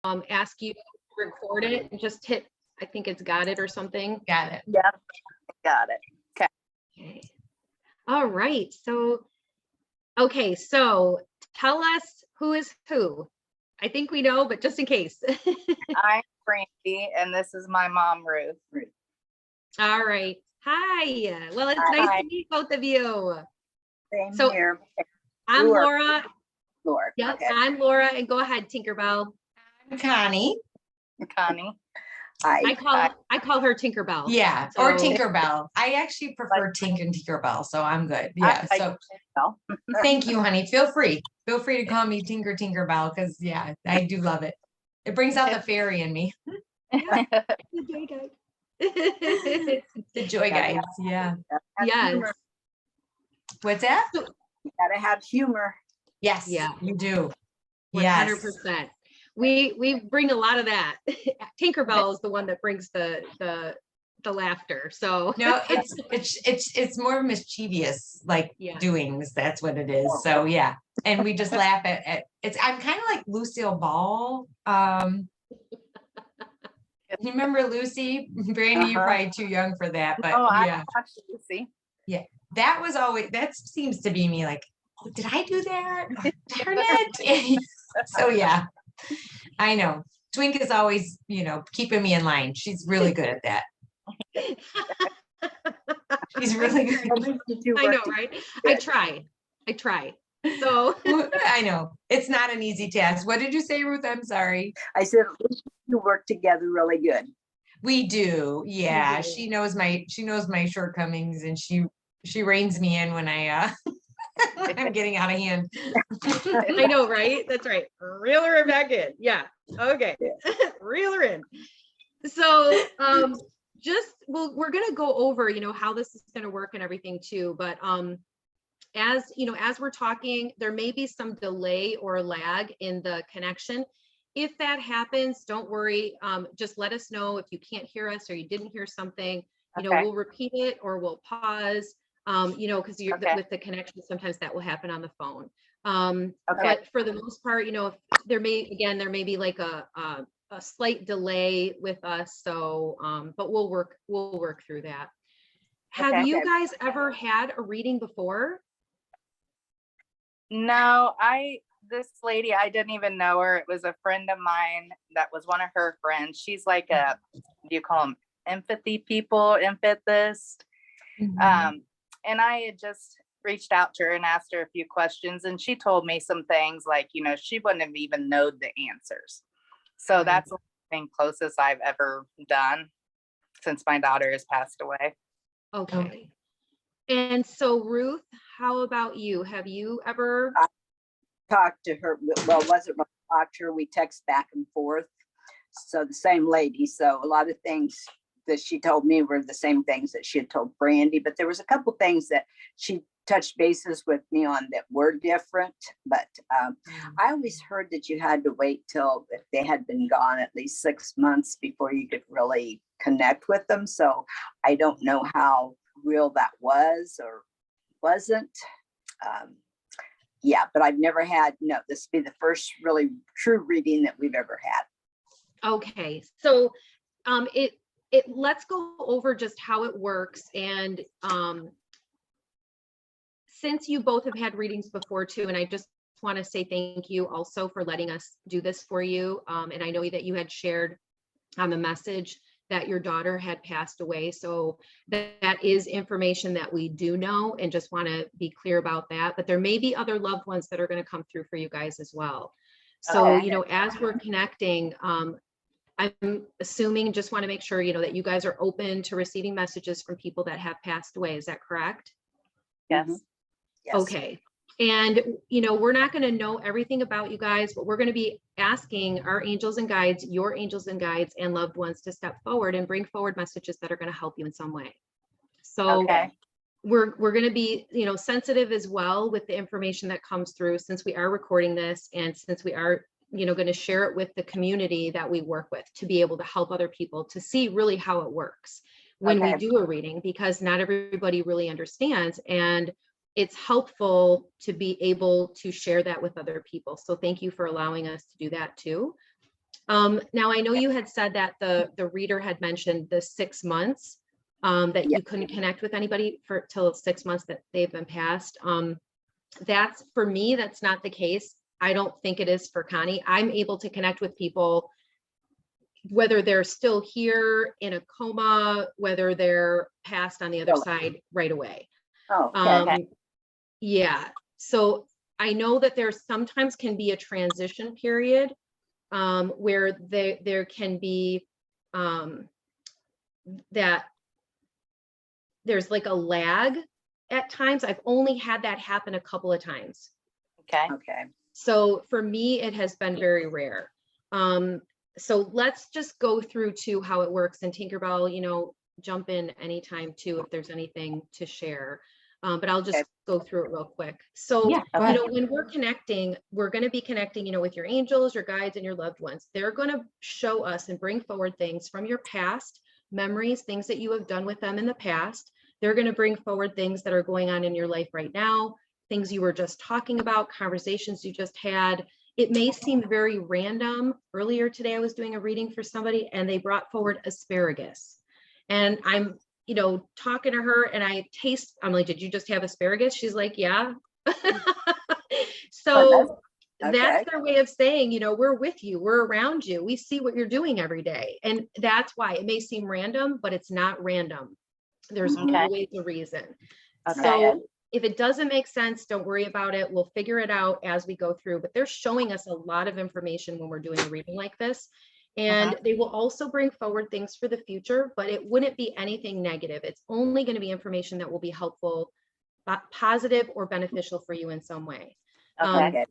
ask you to record it and just hit, I think it's got it or something. Got it. Yep, got it. Okay. All right. So, okay. So tell us who is who. I think we know, but just in case. I'm Brandy, and this is my mom, Ruth. All right. Hi. Well, it's nice Hi. to meet both of you. Same So- here. I'm You are- Laura. Lord. Yep, Okay. I'm Laura. And go ahead, Tinkerbell. I'm Connie. Connie. Hi. I call her Tinkerbell. Yeah, or So- Tinkerbell. I actually prefer Tink and Tinkerbell, so I'm good. Yeah. I So know. thank you, honey. Feel free. Feel free to call me Tinkerbell, because yeah, I do love it. It brings out the fairy in me. The joy guide. The joy guides. Yeah. Yes. Humor. What's that? You gotta have humor. Yes. Yeah. You do. Yes. 100%. We bring a lot of that. Tinkerbell is the one that brings the laughter. So No, it's more mischievous, like Yeah. doings. That's what it is. So yeah. And we just laugh at it's. I'm kind of like Lucille Ball. You remember Lucy? Brandy, you're Uh-huh. probably too young for that, but Oh, yeah, I watched Lucy. that was always, that seems to be me, like, oh, did I do that? Oh, darn it. So yeah, I know. Twink is always, keeping me in line. She's really good at that. She's really good. At least you two I know, work right? together. I try. So I know. It's not an easy task. What did you say, Ruth? I'm sorry. I said, at least you work together really good. We do. Yeah. do. She knows my shortcomings, and she reins me in when when I'm getting out of hand. I know, right? That's right. Reel her back in. Yeah. Okay. Reel her in. So we're gonna go over, how this is gonna work and everything too. But as we're talking, there may be some delay or lag in the connection. If that happens, don't worry. Just let us know if you can't hear us or you didn't hear something. Okay. We'll repeat it or we'll pause. Because Okay. with the connection, sometimes that will happen on the phone. Okay. But for the most part, if there may be like a slight delay with us. So, but we'll work through that. Have Okay. you guys ever had a reading before? No, this lady, I didn't even know her. It was a friend of mine that was one of her friends. She's like do you call them empathist? And I had just reached out to her and asked her a few questions, and she told me some things like, she wouldn't have even known the answers. So Right. that's the thing closest I've ever done since my daughter has passed away. Okay. And so Ruth, how about you? Have you ever? Talked to her, well, wasn't really talked to her, we text back and forth. So the same lady, so a lot of things that she told me were the same things that she had told Brandy, but there was a couple things that she touched bases with me on that were different. But I always heard that you had to wait till if they had been gone at least 6 months before you could really connect with them. So I don't know how real that was or wasn't. Yeah, but I've never had, no, this would be the first really true reading that we've ever had. Okay, so let's go over just how it works. And since you both have had readings before too, and I just want to say thank you also for letting us do this for you. And I know that you had shared on the message that your daughter had passed away. So that is information that we do know, and just want to be clear about that. But there may be other loved ones that are going to come through for you guys as well. So, Okay. as we're connecting, I'm assuming, just want to make sure, that you guys are open to receiving messages from people that have passed away. Is that correct? Yes. Mhm. Yes. Okay. And, we're not going to know everything about you guys, but we're going to be asking our angels and guides, your angels and guides and loved ones, to step forward and bring forward messages that are going to help you in some way. So Okay. we're going to be, sensitive as well with the information that comes through, since we are recording this, and since we are, going to share it with the community that we work with, to be able to help other people to see really how it works when we Okay. do a reading, because not everybody really understands. And it's helpful to be able to share that with other people. So thank you for allowing us to do that too. Now I know you had said that the reader had mentioned the 6 months, that Yeah. you couldn't connect with anybody for till 6 months that they've been passed. That's for me, that's not the case. I don't think it is for Connie. I'm able to connect with people whether they're still here in a coma, whether they're passed on the other Really? side right away. Oh, okay. Yeah, so I know that there sometimes can be a transition period, where there can be, that there's like a lag at times. I've only had that happen a couple of times. Okay. Okay. So for me, it has been very rare. So let's just go through to how it works, and Tinkerbell, jump in anytime too, if there's anything to share. But I'll just Okay. go through it real quick. So, Yeah, go ahead. when we're connecting, we're going to be connecting, with your angels, your guides, and your loved ones. They're going to show us and bring forward things from your past memories, things that you have done with them in the past. They're going to bring forward things that are going on in your life right now, things you were just talking about, conversations you just had. It may seem very random. Earlier today, I was doing a reading for somebody and they brought forward asparagus. And I'm, talking to her and I'm like, did you just have asparagus? She's like, yeah. So Okay. that's their way of saying, we're with you, we're around you, we see what you're doing every day. And that's why it may seem random, but it's not random. There's Okay. always a reason. Okay. So if it doesn't make sense, don't worry about it. We'll figure it out as we go through, but they're showing us a lot of information when we're doing a reading like this. And they will also bring forward things for the future, but it wouldn't be anything negative. It's only going to be information that will be helpful, positive, or beneficial for you in some way. Okay.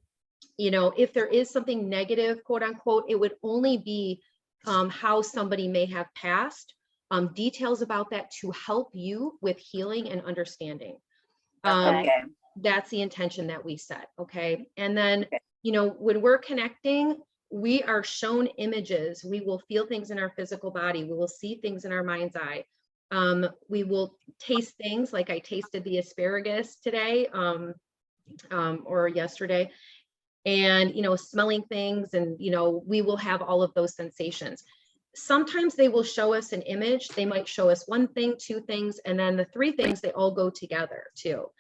If there is something negative, quote unquote, it would only be how somebody may have passed, details about that to help you with healing and understanding. Okay. That's the intention that we set. Okay. And then, when we're connecting, we are shown images. We will feel things in our physical body. We will see things in our mind's eye. We will taste things, like I tasted the asparagus today, or yesterday, and, smelling things, and, we will have all of those sensations. Sometimes they will show us an image. They might show us one thing, two things, and then the three things, they all go together too.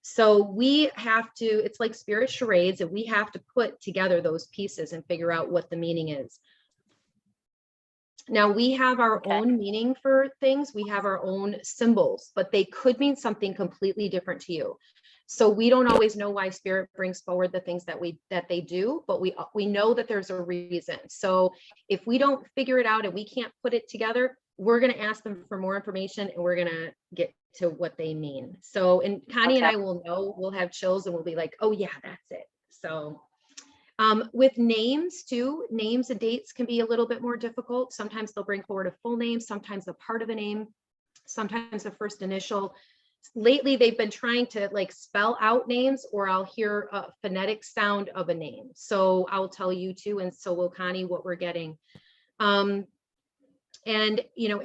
So we have to, it's like spirit charades, and we have to put together those pieces and figure out what the meaning is. Now we have our own meaning for things. We have our own symbols, but they could mean something completely different to you. So we don't always know why spirit brings forward the things that they do, but we know that there's a reason. So if we don't figure it out and we can't put it together, we're going to ask them for more information, and we're going to get to what they mean. So, and Connie and I will know, we'll have chills, and we'll be like, oh yeah, that's it. So with names too, names and dates can be a little bit more difficult. Sometimes they'll bring forward a full name, sometimes a part of a name, sometimes a first initial. Lately, they've been trying to spell out names, or I'll hear a phonetic sound of a name. So I'll tell you too, and so will Connie, what we're getting. And,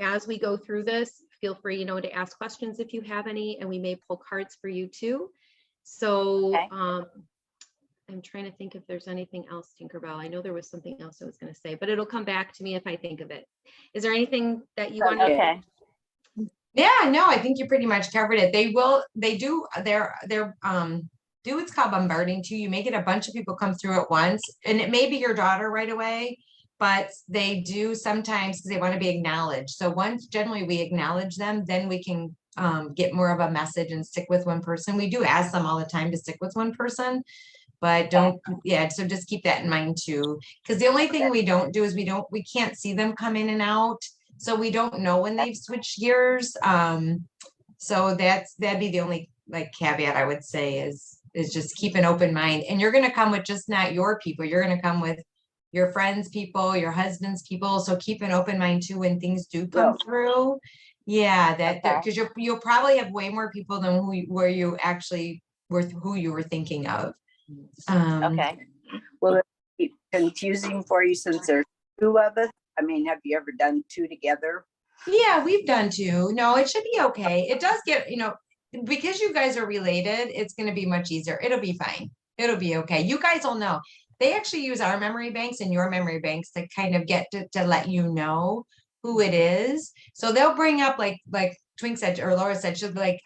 as we go through this, feel free, to ask questions if you have any, and we may pull cards for you too. So I'm trying to think if there's anything else, Tinkerbell. I know there was something else I was going to say, but it'll come back to me if I think of it. Is there anything that you want to? Okay. Yeah, no, I think you pretty much covered it. They do what's called bombarding too. You may get a bunch of people come through at once, and it may be your daughter right away, but they do sometimes because they want to be acknowledged. So once generally we acknowledge them, then we can get more of a message and stick with one person. We do ask them all the time to stick with one person, but so just keep that in mind too. Because the only thing we don't do is we can't see them come in and out. So we don't know when they've switched gears. So that'd be the only caveat I would say is just keep an open mind. And you're gonna come with just not your people. You're gonna come with your friends' people, your husband's people. So keep an open mind too when things do come through. Yeah, because you'll probably have way more people than who you were thinking of. Okay. Will it be confusing for you since there's two of us? I mean, have you ever done two together? Yeah, we've done two. No, it should be okay. It does get, because you guys are related, it's going to be much easier. It'll be fine. It'll be okay. You guys will know. they actually use our memory banks and your memory banks to kind of get to let you know who it is. So they'll bring up like Twink said, or Laura said, she'll be like,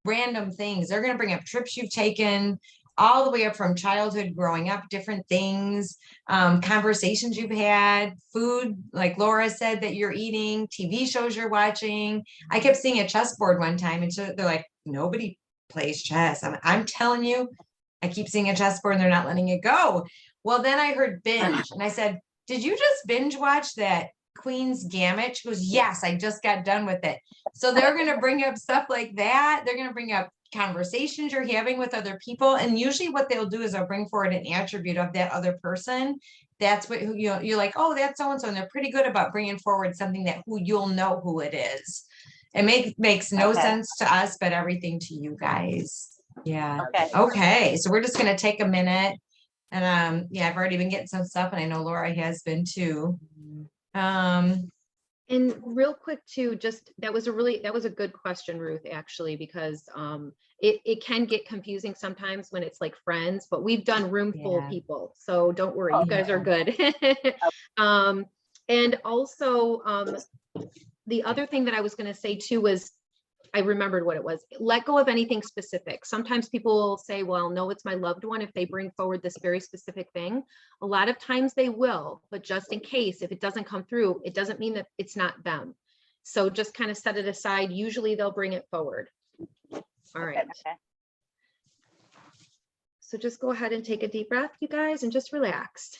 random things. They're gonna bring up trips you've taken, all the way up from childhood, growing up, different things, conversations you've had, food, like Laura said that you're eating, TV shows you're watching. I kept seeing a chessboard one time, and so they're like, nobody plays chess. I'm telling you, I keep seeing a chessboard and they're not letting it go. Well, then I heard binge, and I said, did you just binge watch that Queen's Gambit? She goes, yes, I just got done with it. So they're going to bring up stuff like that. They're going to bring up conversations you're having with other people. And usually what they'll do is they'll bring forward an attribute of that other person. That's what you're like, oh, that's so-and-so. And they're pretty good about bringing forward something that you'll know who it is. It makes no Okay. sense to us, but everything to you guys. Yeah. Okay. Okay. So we're just going to take a minute. And yeah, I've already been getting some stuff, and I know Laura has been too. And real quick too, just that was a good question, Ruth, actually, because it can get confusing sometimes when it's like friends, but we've done room full of Yeah. people, so don't worry, you guys are Yeah. good. And also the other thing that I was going to say too was, I remembered what it was. Let go of anything specific. Sometimes people will say, well, no, it's my loved one if they bring forward this very specific thing. A lot of times they will, but just in case, if it doesn't come through, it doesn't mean that it's not them. So just kind of set it aside. Usually they'll bring it forward. All right. Okay. So just go ahead and take a deep breath, you guys, and just relax.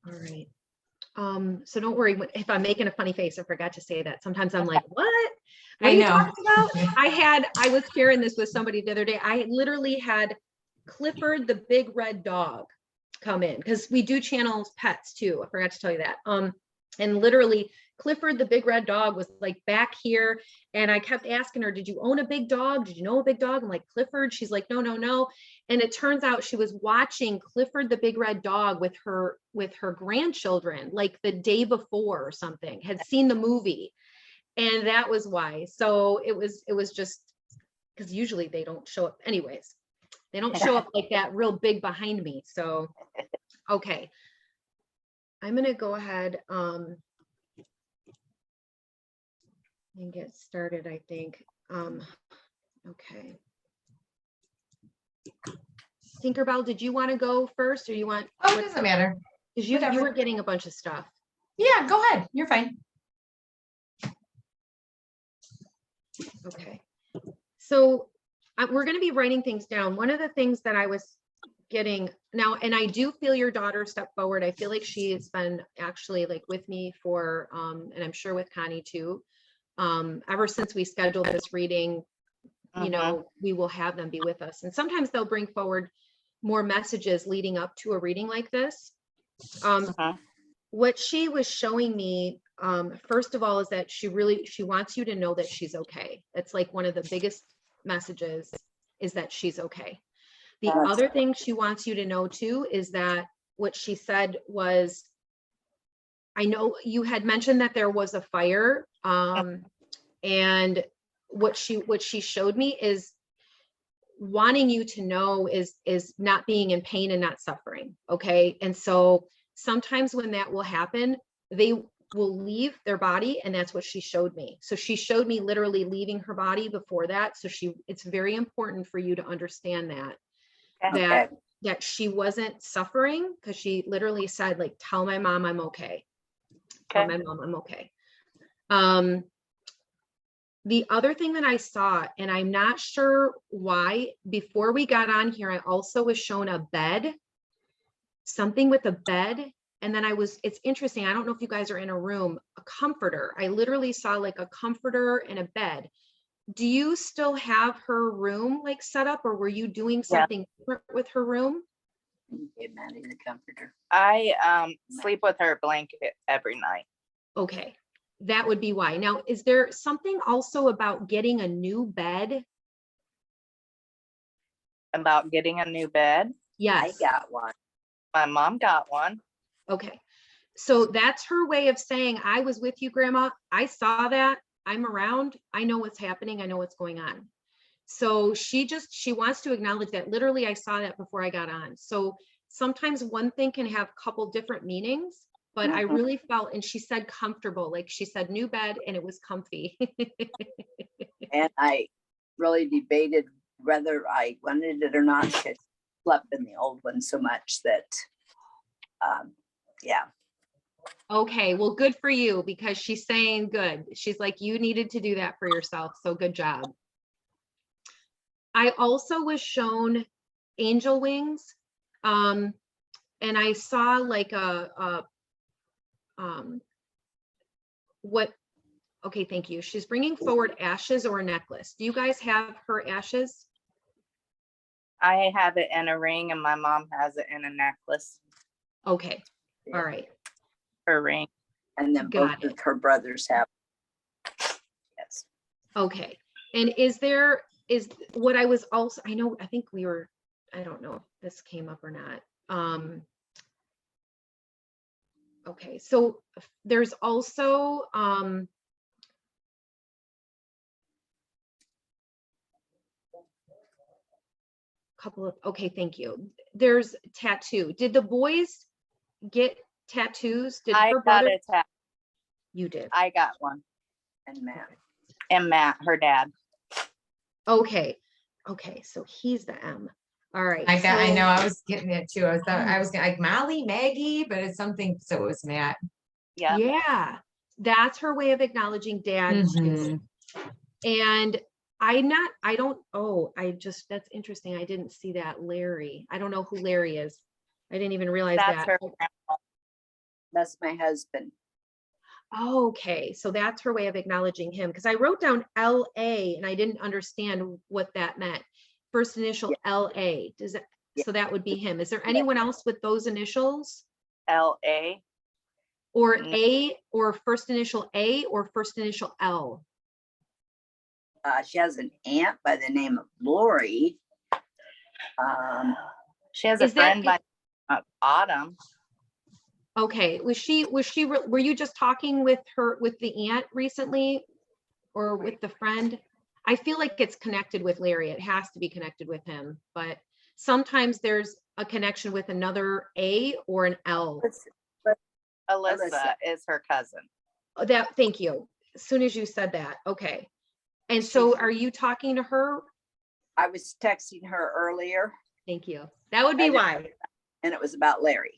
All right. So don't worry if I'm making a funny face. I forgot to say that. Sometimes I'm like, what? What I are you know. talking about? I was sharing this with somebody the other day. I literally had Clifford the big red dog come in, because we do channel pets too. I forgot to tell you that. And literally Clifford the big red dog was like back here, and I kept asking her, did you own a big dog? Did you know a big dog? I'm like, Clifford. She's like, no, no, no. And it turns out she was watching Clifford the big red dog with her grandchildren, like the day before or something, had seen the movie. And that was why. So it was just because usually they don't show up anyways. They don't show up like that real big behind me. So, okay. I'm going to go ahead and get started, I think. Okay. Tinkerbell, did you want to go first, or you want? Oh, it doesn't matter. Because you Whatever. were getting a bunch of stuff. Yeah, go ahead. You're fine. Okay. So we're going to be writing things down. One of the things that I was getting now, and I do feel your daughter step forward. I feel like she has been actually like with me for, and I'm sure with Connie too, ever since we scheduled this reading. You know, we will have them be with us. And sometimes they'll bring forward more messages leading up to a reading like this. What she was showing me, first of all, is that she wants you to know that she's okay. It's like one of the biggest messages is that she's okay. The other thing she wants you to know too is that what she said was, I know you had mentioned that there was a fire, and what she showed me is wanting you to know is not being in pain and not suffering. Okay. And so sometimes when that will happen, they will leave their body, and that's what she showed me. So she showed me literally leaving her body before that. So it's very important for you to understand that that she wasn't suffering, because she literally said, like, tell my mom I'm okay. Tell my mom I'm okay. The other thing that I saw, and I'm not sure why, before we got on here, I also was shown a bed, something with a bed. And then it's interesting. I don't know if you guys are in a room, a comforter. I literally saw like a comforter and a bed. do you still have her room like set up, or were you doing Yeah. something different with her room? Get Maddie the comforter. I sleep with her blanket every night. Okay, that would be why. Now, is there something also about getting a new bed? About getting a new bed. I Yes. got one. My mom got one. Okay. So that's her way of saying, I was with you, Grandma. I saw that. I'm around. I know what's happening. I know what's going on. So she wants to acknowledge that literally I saw that before I got on. So sometimes one thing can have a couple different meanings, but I Mhm. really felt, and she said comfortable, like she said new bed and it was comfy. And I really debated whether I wanted it or not, because I slept in the old one so much that, yeah. Okay, well, good for you, because she's saying good. She's like, you needed to do that for yourself. So good job. I also was shown angel wings. And I saw like okay, thank you. She's bringing forward ashes or a necklace. Do you guys have her ashes? I have it in a ring and my mom has it in a necklace. Okay, all right. Her ring. And then both Got of it. her brothers have. Yes. Okay, and is what I was also, I think we were, I don't know if this came up or not. Okay, so there's also, couple of, okay, thank you. There's tattoo. Did the boys get tattoos? Did I her got brother? a tattoo. You did. I got one. And Matt. And Matt, her dad. Okay. Okay. So he's the M. All right. I so- know, I was getting it too. I was like Molly, Maggie, but it's something, so it was Matt. Yeah. Yeah. That's her way of acknowledging dad too. And that's interesting. I didn't see that. Larry. I don't know who Larry is. I didn't even realize That's that. her grandpa. That's my husband. Okay, so that's her way of acknowledging him, because I wrote down LA and I didn't understand what that meant. First initial LA. Does it? Yeah. So that would be him. Is there anyone else with those initials? LA. Or No. A, or first initial A, or first initial L? She has an aunt by the name of Lori. She has a Is that friend by Autumn. Okay, were you just talking with the aunt recently, or with the friend? I feel like it's connected with Larry. It has to be connected with him, but sometimes there's a connection with another A or an L. Alyssa is her cousin. Thank you. As soon as you said that, okay. And so are you talking to her? I was texting her earlier Thank you. That would be why. and it was about Larry.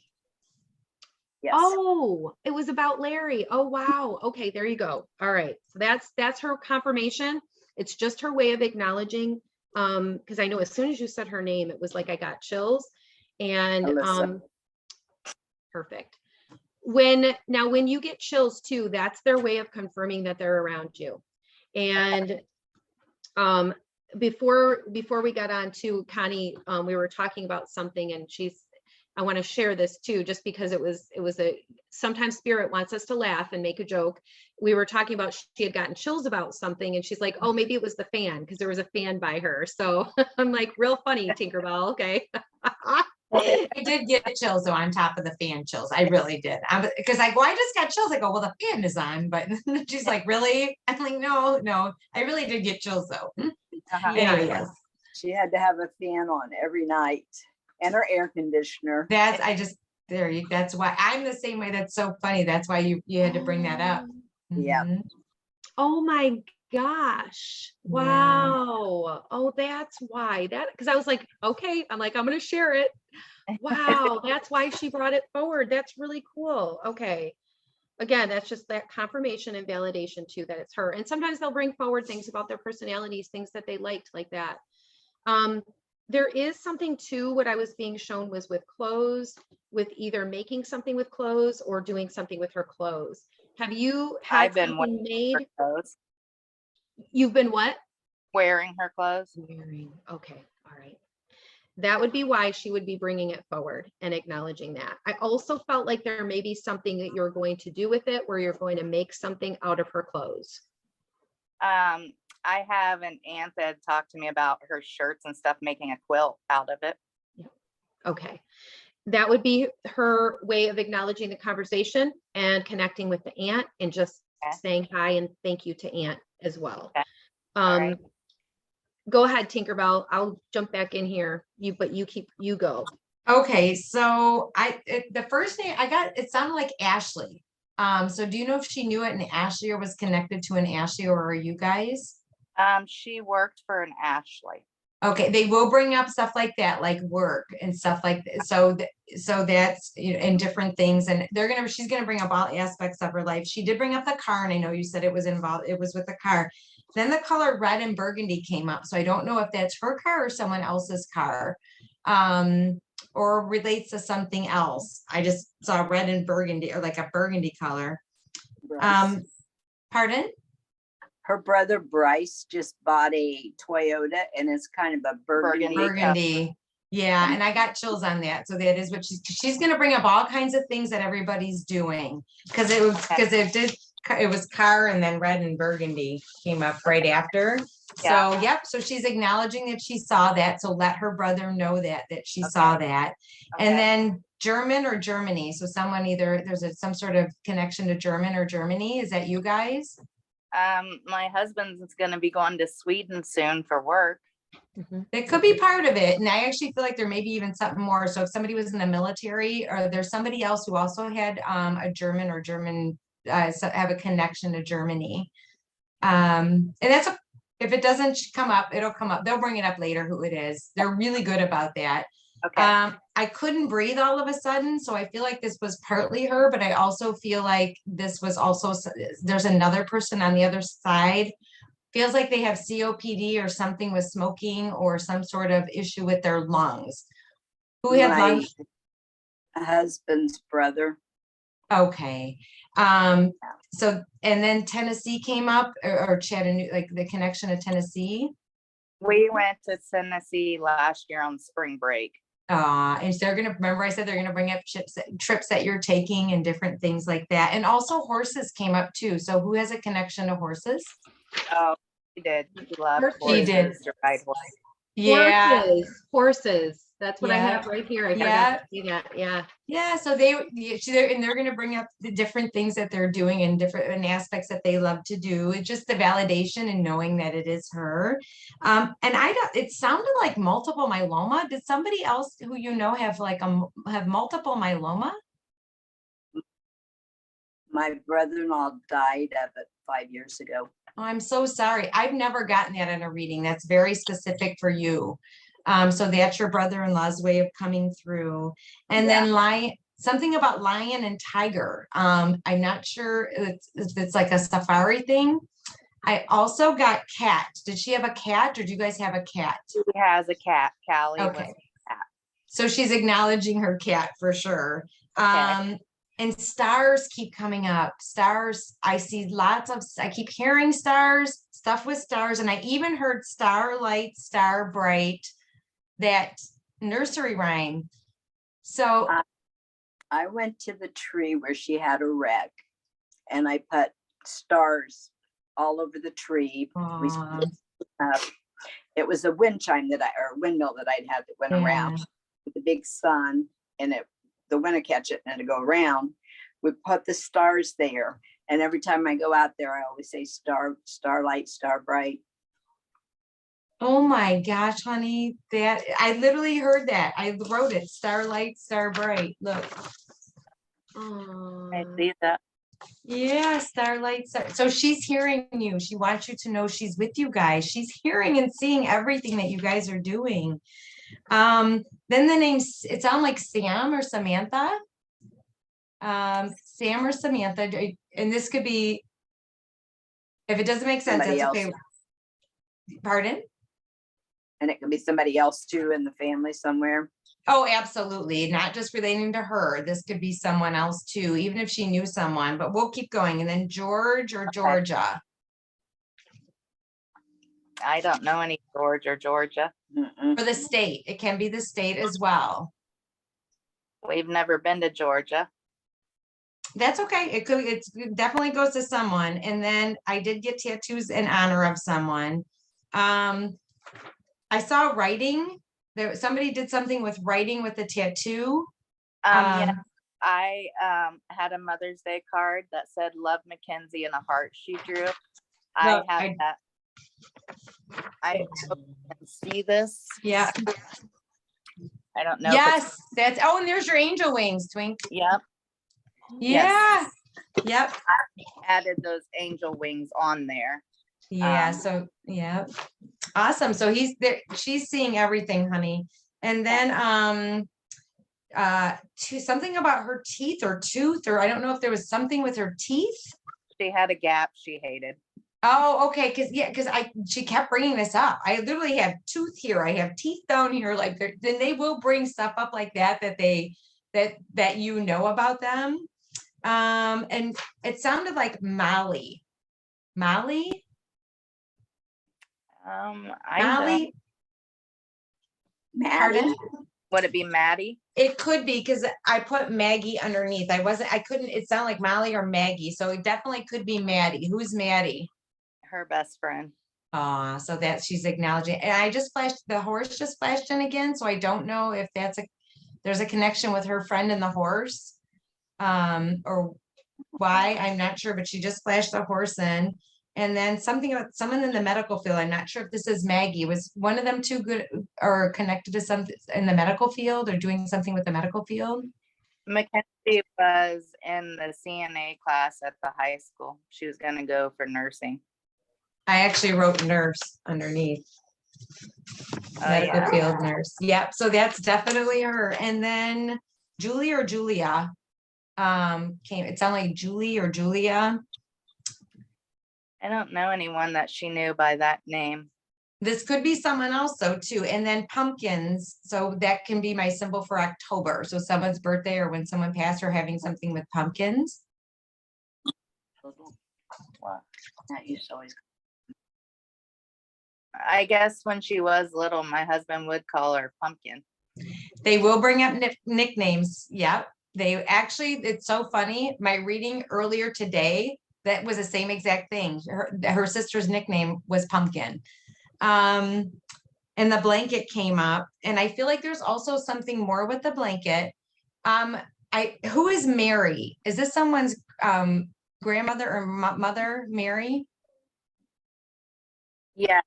Yes. Oh, it was about Larry. Oh, wow. Okay, there you go. All right. So that's her confirmation. It's just her way of acknowledging, because I know as soon as you said her name, it was like I got chills. And Alyssa. Perfect. When you get chills too, that's their way of confirming that they're around you. And before we got on to Connie, we were talking about something, and I want to share this too, just because it was sometimes Spirit wants us to laugh and make a joke. We were talking about she had gotten chills about something, and she's like, oh, maybe it was the fan, because there was a fan by her. So I'm like, real funny, Tinkerbell. Okay. I did get chills though, on top of the fan chills. I really did. Because I just got chills. I go, well, the fan is on, but she's like, really? I'm like, no. I really did get chills though. Anyway, yes. She had to have a fan on every night and her air conditioner. That's why I'm the same way. That's so funny. That's why you had to bring that up. Yeah. Mhm. Oh my gosh. Yeah. Wow. Oh, that's why because I was like, okay, I'm going to share it. Wow. That's why she brought it forward. That's really cool. Okay. Again, that's just that confirmation and validation too, that it's her. And sometimes they'll bring forward things about their personalities, things that they liked like that. There is something too, what I was being shown was with clothes, with either making something with clothes or doing something with her clothes. Have you had I've been something made? Those. You've been what? wearing her clothes. Wearing, okay, all right. That would be why she would be bringing it forward and acknowledging that. I also felt like there may be something that you're going to do with it, where you're going to make something out of her clothes. I have an aunt that talked to me about her shirts and stuff, making a quilt out of it. Okay. That would be her way of acknowledging the conversation and connecting with the aunt and just Okay. saying hi and thank you to aunt as well. Okay. All right. Go ahead, Tinkerbell. I'll jump back in here. But you go. Okay, so the first name I got, it sounded like Ashley. So do you know if she knew it, an Ashley, or was connected to an Ashley, or are you guys? She worked for an Ashley. Okay, they will bring up stuff like that, like work and stuff like that. So that's, you know, and different things, and she's gonna bring up all aspects of her life. She did bring up the car, and I know you said it was involved, it was with the car. Then the color red and burgundy came up, so I don't know if that's her car or someone else's car. Or relates to something else. I just saw red and burgundy, or like a burgundy color. Bryce. Pardon? Her brother Bryce just bought a Toyota and it's kind of a burgundy. Burgundy. Yeah, and I got chills on that. So that is what she's gonna bring up all kinds of things that everybody's doing. Because it was car, and then red and burgundy came up right after. Yeah. So, yep, so she's acknowledging that she saw that. So let her brother know that she saw that. And Okay. then German or Germany. So someone either some sort of connection to German or Germany. Is that you guys? My husband's gonna be going to Sweden soon for work. It could be part of it. And I actually feel like there may be even something more. So if somebody was in the military, or there's somebody else who also had a German have a connection to Germany. And if it doesn't come up, it'll come up. They'll bring it up later who it is. They're really good about that. Okay. I couldn't breathe all of a sudden, so I feel like this was partly her, but I also feel like this was also, there's another person on the other side. Feels like they have COPD or something with smoking or some sort of issue with their lungs. Who had My lungs? husband's brother. Okay. So, and then Tennessee came up, or Chattanooga, like the connection to Tennessee. We went to Tennessee last year on spring break. And they're gonna, remember I said they're gonna bring up trips that you're taking and different things like that. And also horses came up too. So who has a connection to horses? Oh, he did. He loved He did. horses to ride horses. Yeah. Horses. That's what I Yeah. have right here. I Yeah. forgot to see that. Yeah. Yeah, so they're going to bring up the different things that they're doing and different aspects that they love to do. It's just the validation and knowing that it is her. And it sounded like multiple myeloma. Did somebody else who you know have multiple myeloma? My brother-in-law died of it 5 years ago. Oh, I'm so sorry. I've never gotten that in a reading. That's very specific for you. So that's your brother-in-law's way of coming through. And then something about lion and tiger. I'm not sure if it's like a safari thing. I also got cat. Did she have a cat, or do you guys have a cat? He has a cat, Callie. Okay. So she's acknowledging her cat for sure. Okay. And stars keep coming up. Stars, I keep hearing stars, stuff with stars, and I even heard starlight, star bright, that nursery rhyme. So I went to the tree where she had a wreck, and I put stars all over the tree. It was a wind chime or windmill that I'd had that went around with the big sun, and the wind would catch it and it'd go around. We put the stars there, and every time I go out there, I always say starlight, star bright. Oh my gosh, honey, that I literally heard that. I wrote it, starlight, star bright. Look. I see that. Yeah, starlight. So she's hearing you. She wants you to know she's with you guys. She's hearing and seeing everything that you guys are doing. Then the names, it sounds like Sam or Samantha. Sam or Samantha, and this could be, if it doesn't make sense, Somebody that's okay. else. Pardon? And it can be somebody else too in the family somewhere. Oh, absolutely. Not just relating to her. This could be someone else too, even if she knew someone, but we'll keep going. And then George or Georgia. I don't know any George or Georgia. Mm-mm. For the state, it can be the state as well. We've never been to Georgia. That's okay. It could, it definitely goes to someone. And then I did get tattoos in honor of someone. I saw writing. There, somebody did something with writing with a tattoo. Yeah, I had a Mother's Day card that said "Love Mackenzie" and a heart she drew. I Look, have that. I hope you can see this. Yeah. I don't know. If it's, Yes, that's, oh, and there's your angel wings, Twink. yep. Yeah. Yep. Added those angel wings on there. Yeah, so, yeah. Awesome. So he's there, she's seeing everything, honey. And then, something about her teeth or tooth, or I don't know if there was something with her teeth. She had a gap she hated. Oh, okay, because she kept bringing this up. I literally have tooth here, I have teeth down here, like, then they will bring stuff up like that, that you know about them. And it sounded like Molly. Molly? I Molly? don't, Pardon? would it be Maddie? It could be, because I put Maggie underneath. I couldn't, it sounded like Molly or Maggie, so it definitely could be Maddie. Who's Maddie? Her best friend. So that she's acknowledging, and I just flashed, the horse just flashed in again, so I don't know if there's a connection with her friend and the horse. Or why, I'm not sure, but she just flashed the horse in. And then something about someone in the medical field. I'm not sure if this is Maggie. Was one of them too good or connected to something in the medical field or doing something with the medical field? Mackenzie was in the CNA class at the high school. She was going to go for nursing. I actually wrote nurse underneath. Medical Yeah. field nurse. Yep. So that's definitely her. And then Julie or Julia came. It sounded like Julie or Julia. I don't know anyone that she knew by that name. This could be someone else though too. And then pumpkins. So that can be my symbol for October. So someone's birthday or when someone passed or having something with pumpkins. That used to always. I guess when she was little, my husband would call her Pumpkin. They will bring up nicknames. Yep. They actually, it's so funny. My reading earlier today, that was the same exact thing. Her sister's nickname was Pumpkin. And the blanket came up, and I feel like there's also something more with the blanket. Who is Mary? Is this someone's grandmother or mother, Mary? Yeah.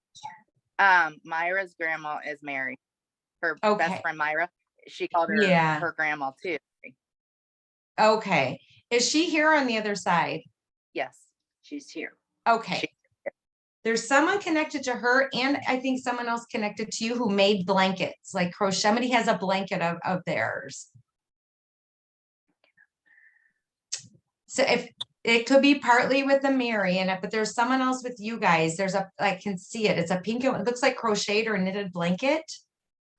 Myra's grandma is Mary. Her Okay. best friend Myra. She called her Yeah. her grandma too. Okay. Is she here on the other side? Yes. She's here. Okay. There's someone connected to her, and I think someone else connected to you who made blankets, like crochet. Somebody has a blanket of theirs. So if it could be partly with the Mary in it, but there's someone else with you guys. There's I can see it. It's a pink, it looks like crocheted or knitted blanket.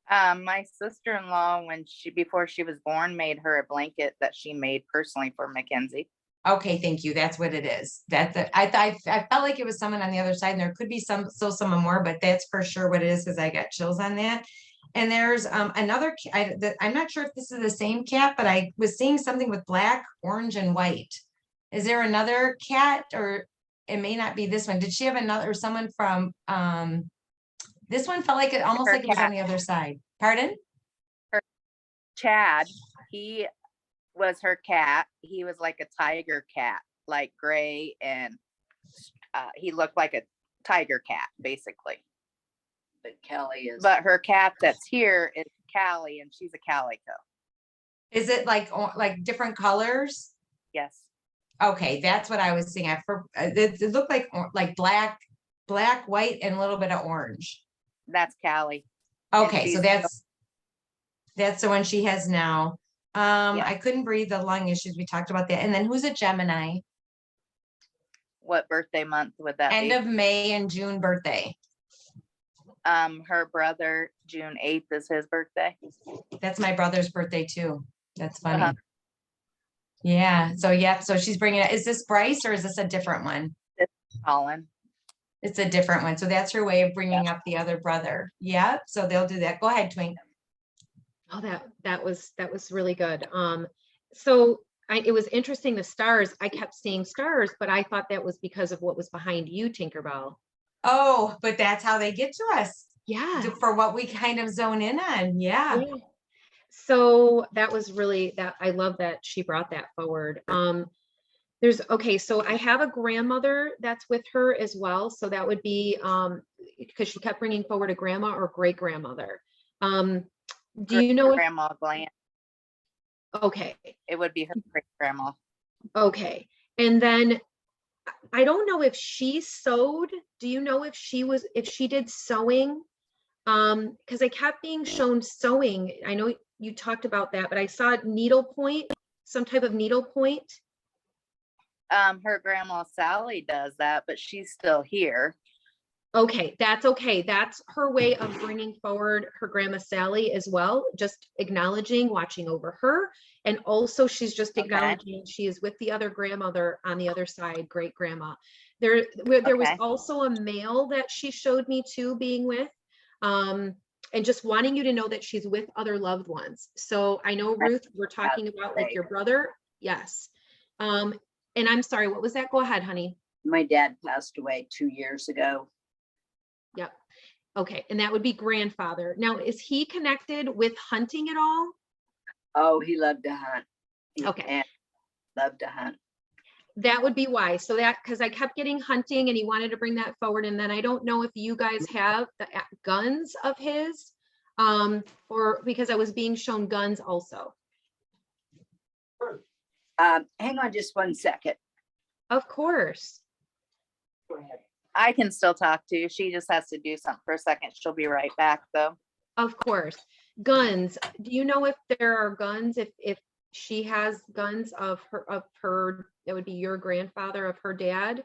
My sister-in-law, before she was born, made her a blanket that she made personally for Mackenzie. Okay, thank you. That's what it is. I felt like it was someone on the other side, and there could be still someone more, but that's for sure what it is, because I got chills on that. And there's another, I'm not sure if this is the same cat, but I was seeing something with black, orange, and white. Is there another cat, or it may not be this one? Did she have another, or someone from, this one felt like it almost Her like it was on cat. the other side. Pardon? Chad, he was her cat. He was like a tiger cat, like gray, and he looked like a tiger cat, basically. But Kelly is. But her cat that's here is Callie, and she's a calico. Is it like different colors? Yes. Okay, that's what I was seeing. It looked like black, white, and a little bit of orange. That's Callie. And Okay, so she's- that's the one she has now. Yeah. I couldn't breathe, the lung issues, we talked about that. And then who's a Gemini? What birthday month would that End be? of May and June birthday. Her brother, June 8th is his birthday. That's my brother's birthday too. That's funny. Uh-huh. Yeah, so she's bringing it. Is this Bryce or is this a different one? Colin. It's a different one. So that's her way of bringing up the other brother. Yep. So they'll do that. Go ahead, Twink. Oh, that was really good. So it was interesting, the stars, I kept seeing stars, but I thought that was because of what was behind you, Tinkerbell. Oh, but that's how they get to us Yeah. for what we kind of zone in on. Yeah. Yeah. So that was really I love that she brought that forward. Okay, so I have a grandmother that's with her as well. So that would be because she kept bringing forward a grandma or great grandmother. Do you know if, Grandma Glenn? okay, It would be her great grandma. okay. And then I don't know if she sewed. Do you know if she did sewing? Because I kept being shown sewing. I know you talked about that, but I saw needlepoint, some type of needlepoint. Her grandma Sally does that, but she's still here. Okay, that's okay. That's her way of bringing forward her grandma Sally as well, just acknowledging, watching over her. And also she's just Okay. acknowledging she is with the other grandmother on the other side, great grandma. There was Okay. also a male that she showed me too being with, and just wanting you to know that she's with other loved ones. So I know, Ruth, we're talking about like your brother. Yes. And I'm sorry, what was that? Go ahead, honey. My dad passed away 2 years ago. Yep. Okay. And that would be grandfather. Now, is he connected with hunting at all? Oh, he loved to hunt. Okay. And loved to hunt. That would be why. So that, because I kept getting hunting and he wanted to bring that forward. And then I don't know if you guys have the guns of his, or because I was being shown guns also. Hang on just 1 second. Of course. Go ahead. I can still talk to you. She just has to do something for a second. She'll be right back though. Of course. Guns. Do you know if there are guns, if she has guns of her, that would be your grandfather, of her dad?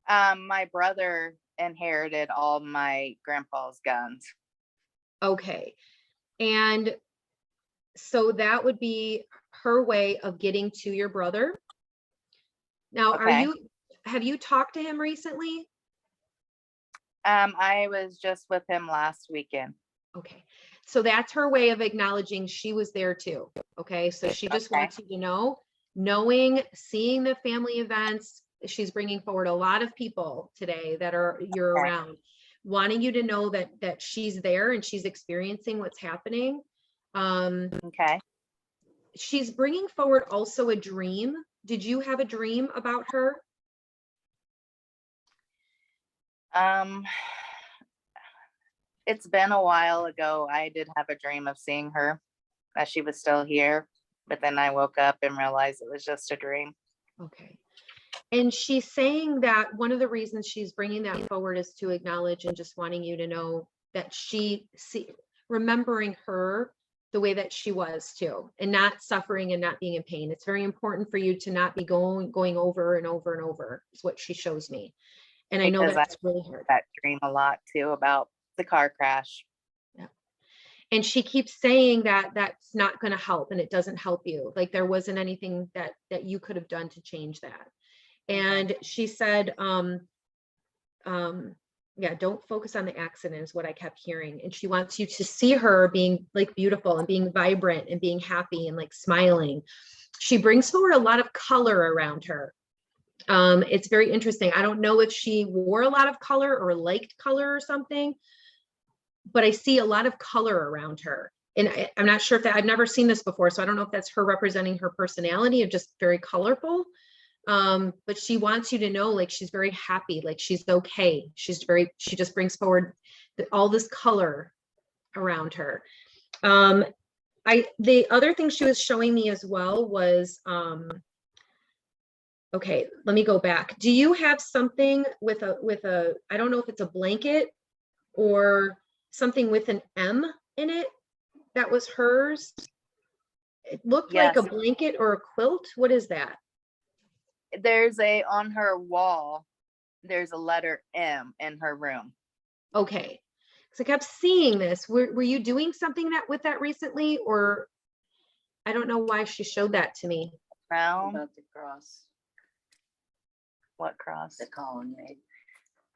My brother inherited all my grandpa's guns. Okay. And so that would be her way of getting to your brother. Now, Okay. have you talked to him recently? I was just with him last weekend. Okay. So that's her way of acknowledging she was there too. Okay. So she just Okay. wants you to know, knowing, seeing the family events, she's bringing forward a lot of people today that you're Okay. around, wanting you to know that she's there and she's experiencing what's happening. Okay. She's bringing forward also a dream. Did you have a dream about her? It's been a while ago. I did have a dream of seeing her, that she was still here, but then I woke up and realized it was just a dream. Okay. And she's saying that one of the reasons she's bringing that forward is to acknowledge and just wanting you to know that remembering her the way that she was too, and not suffering and not being in pain. It's very important for you to not be going over and over and over, is what she shows me. And I know Because that's really hard. That dream a lot too about the car crash. Yeah. And she keeps saying that that's not going to help and it doesn't help you. Like there wasn't anything that you could have done to change that. And she said, yeah, don't focus on the accident is what I kept hearing. And she wants you to see her being like beautiful and being vibrant and being happy and like smiling. She brings forward a lot of color around her. It's very interesting. I don't know if she wore a lot of color or liked color or something, but I see a lot of color around her. And I'm not sure if I've never seen this before. So I don't know if that's her representing her personality of just very colorful. But she wants you to know, like, she's very happy, like she's okay. She just brings forward all this color around her. The other thing she was showing me as well was, okay, let me go back. Do you have something with a, I don't know if it's a blanket or something with an M in it that was hers? It looked like a Yes. blanket or a quilt. What is that? There's on her wall, there's a letter M in her room. Okay. So I kept seeing this. Were you doing something with that recently, or I don't know why she showed that to me. Round. About the cross What cross? that Colin made.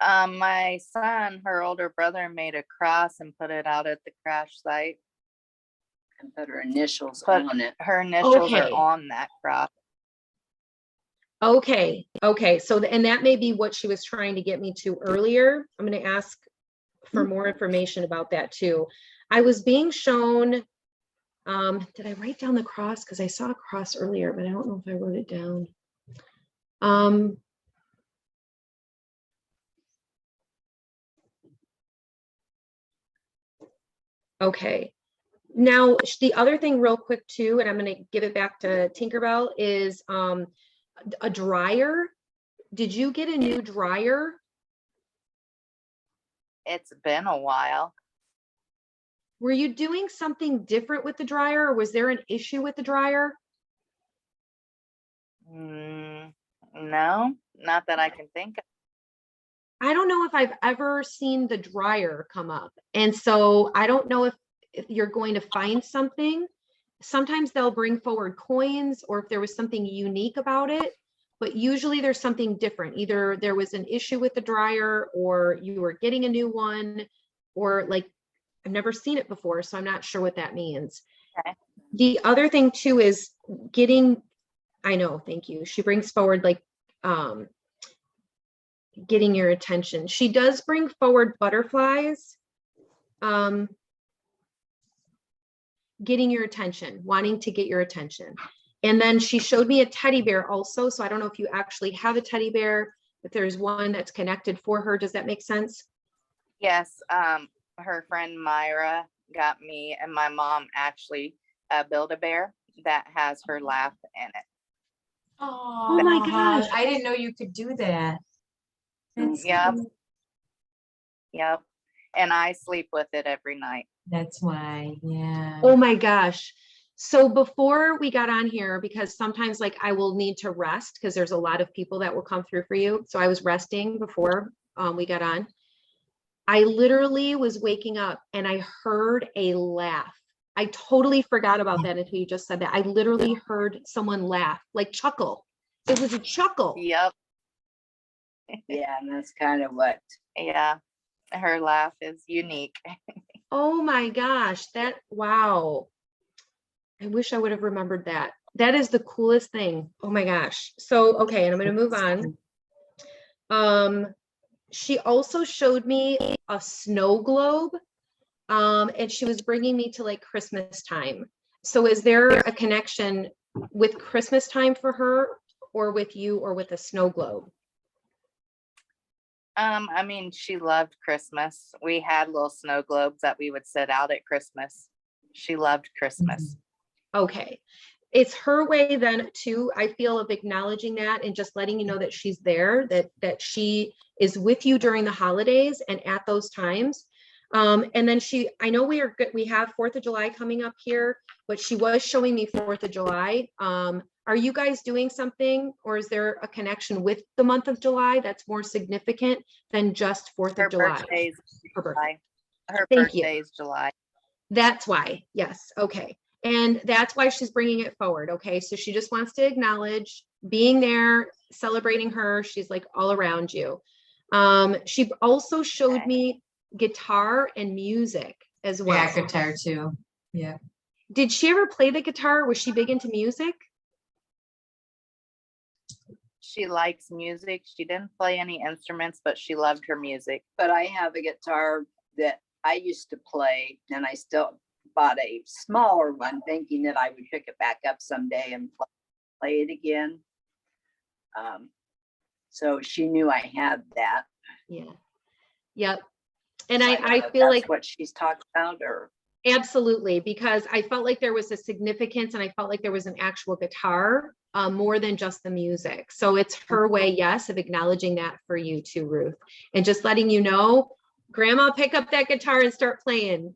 My son, her older brother, made a cross and put it out at the crash site. And put her initials But on it. her initials are Okay. on that cross. Okay, so, and that may be what she was trying to get me to earlier. I'm gonna ask for more information about that too. I was being shown, did I write down the cross? Because I saw a cross earlier, but I don't know if I wrote it down. Okay. Now, the other thing real quick too, and I'm gonna give it back to Tinkerbell, is a dryer. Did you get a new dryer? It's been a while. Were you doing something different with the dryer, or was there an issue with the dryer? No, not that I can think of. I don't know if I've ever seen the dryer come up. And so I don't know if you're going to find something. Sometimes they'll bring forward coins, or if there was something unique about it, but usually there's something different. Either there was an issue with the dryer, or you were getting a new one, or like, I've never seen it before, so I'm not sure what that means. Okay. The other thing too is getting, I know, thank you. She brings forward like, getting your attention. She does bring forward butterflies, getting your attention, wanting to get your attention. And then she showed me a teddy bear also. So I don't know if you actually have a teddy bear, if there's one that's connected for her. Does that make sense? Yes, her friend Myra got me and my mom actually Build-A-Bear that has her laugh in it. Oh my gosh. I didn't know you could do that. That's Yep. cute. Yep. And I sleep with it every night. That's why, yeah. Oh my gosh. So before we got on here, because sometimes like I will need to rest because there's a lot of people that will come through for you. So I was resting before we got on. I literally was waking up and I heard a laugh. I totally forgot about that until you just said that. I literally heard someone laugh, like chuckle. It was a chuckle. Yep. Yeah, and that's kind of what. Yeah. Her laugh is unique. Oh my gosh, wow. I wish I would have remembered that. That is the coolest thing. Oh my gosh. So, okay, and I'm going to move on. She also showed me a snow globe, and she was bringing me to like Christmas time. So is there a connection with Christmas time for her, or with you, or with a snow globe? I mean, she loved Christmas. We had little snow globes that we would set out at Christmas. She loved Christmas. Okay. It's her way then too, I feel, of acknowledging that and just letting you know that she's there, that she is with you during the holidays and at those times. And then I know we have 4th of July coming up here, but she was showing me 4th of July. Are you guys doing something, or is there a connection with the month of July that's more significant than just 4th Her of July? birthday's Her birthday. July. Her Thank you. birthday is July. That's why. Yes. Okay. And that's why she's bringing it forward. Okay. So she just wants to acknowledge being there, celebrating her. She's like all around you. She also showed me guitar and music as well. Yeah, guitar too. Yeah. Did she ever play the guitar? Was she big into music? She likes music. She didn't play any instruments, but she loved her music. But I have a guitar that I used to play, and I still bought a smaller one thinking that I would pick it back up someday and play it again. So she knew I had that. Yeah. Yep. And So I don't know if feel that's like what she's talking about, or absolutely, because I felt like there was a significance, and I felt like there was an actual guitar, more than just the music. So it's her way, yes, of acknowledging that for you too, Ruth, and just letting you know, Grandma, pick up that guitar and start playing.